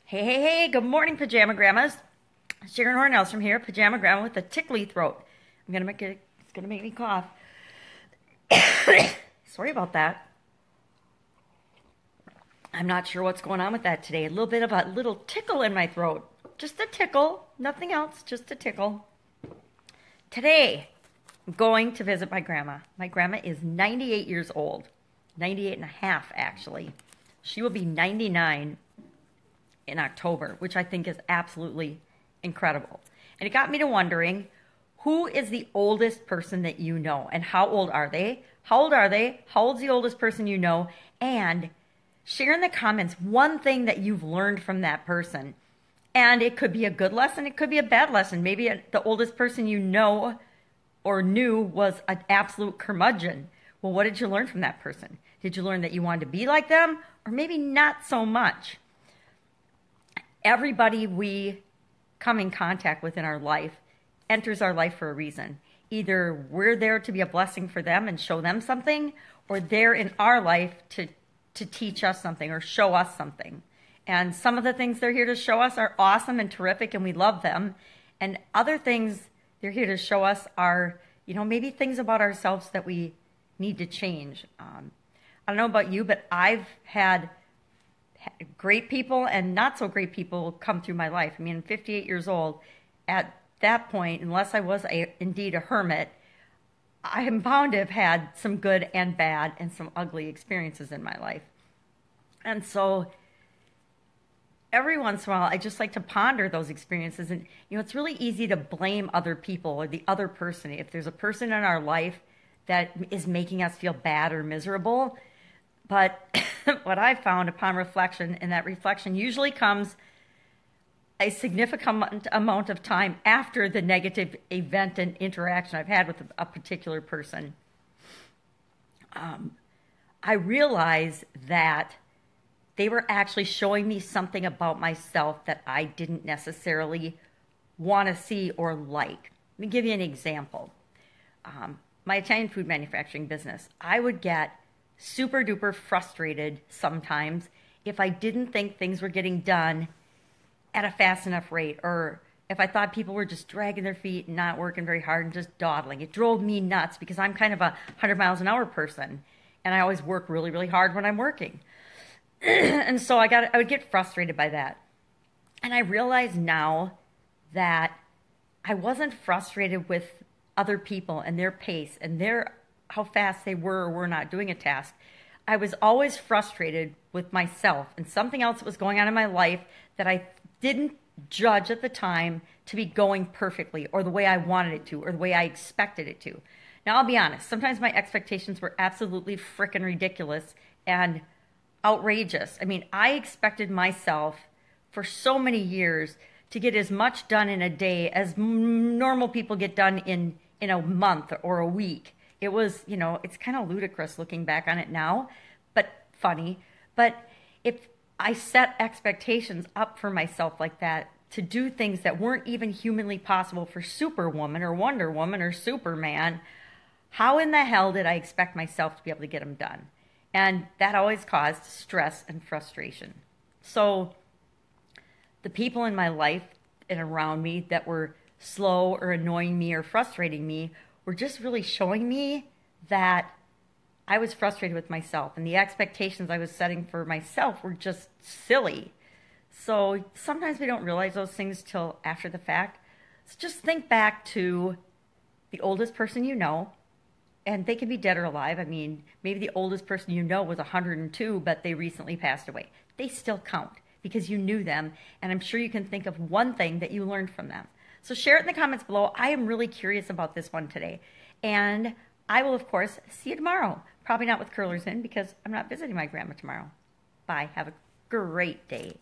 Hey, good morning, Pajama Grandmas. Sharon Horne-Ellstrom here, Pajama Grandma with a tickly throat. It's gonna make me cough. Sorry about that. I'm not sure what's going on with that today. A little bit of a little tickle in my throat. Just a tickle, nothing else, just a tickle. Today, I'm going to visit my grandma. My grandma is 98 years old, 98 and a half actually. She will be 99 in October, which I think is absolutely incredible. And it got me to wondering, who is the oldest person that you know? And how old are they? How old are they? How old's the oldest person you know? And share in the comments one thing that you've learned from that person. And it could be a good lesson. It could be a bad lesson. Maybe the oldest person you know or knew was an absolute curmudgeon. Well, what did you learn from that person? Did you learn that you wanted to be like them? Or maybe not so much? Everybody we come in contact with in our life enters our life for a reason. Either we're there to be a blessing for them and show them something, or they're in our life to teach us something or show us something. And some of the things they're here to show us are awesome and terrific, and we love them. And other things they're here to show us are, maybe things about ourselves that we need to change. I don't know about you, but I've had great people and not so great people come through my life. I mean, I'm 58 years old. At that point, unless I was indeed a hermit, I am bound to have had some good and bad and some ugly experiences in my life. And so every once in a while, I just like to ponder those experiences. And, it's really easy to blame other people or the other person. If there's a person in our life that is making us feel bad or miserable. But what I found upon reflection, and that reflection usually comes a significant amount of time after the negative event and interaction I've had with a particular person, I realize that they were actually showing me something about myself that I didn't necessarily want to see or like. Let me give you an example. My Italian food manufacturing business, I would get super duper frustrated sometimes if I didn't think things were getting done at a fast enough rate, or if I thought people were just dragging their feet and not working very hard and just dawdling. It drove me nuts because I'm kind of a 100 miles an hour person, and I always work really, really hard when I'm working. And so I would get frustrated by that. And I realize now that I wasn't frustrated with other people and their pace and how fast they were or were not doing a task. I was always frustrated with myself and something else that was going on in my life that I didn't judge at the time to be going perfectly or the way I wanted it to or the way I expected it to. Now, I'll be honest, sometimes my expectations were absolutely frickin' ridiculous and outrageous. I mean, I expected myself for so many years to get as much done in a day as normal people get done in a month or a week. It was, it's kind of ludicrous looking back on it now, but funny. But if I set expectations up for myself like that to do things that weren't even humanly possible for Superwoman or Wonder Woman or Superman, how in the hell did I expect myself to be able to get them done? And that always caused stress and frustration. So the people in my life and around me that were slow or annoying me or frustrating me were just really showing me that I was frustrated with myself and the expectations I was setting for myself were just silly. So sometimes we don't realize those things till after the fact. So just think back to the oldest person you know, and they can be dead or alive. I mean, maybe the oldest person you know was 102, but they recently passed away. They still count because you knew them, and I'm sure you can think of one thing that you learned from them. So share it in the comments below. I am really curious about this one today. And I will, of course, see you tomorrow. Probably not with curlers in because I'm not visiting my grandma tomorrow. Bye. Have a great day.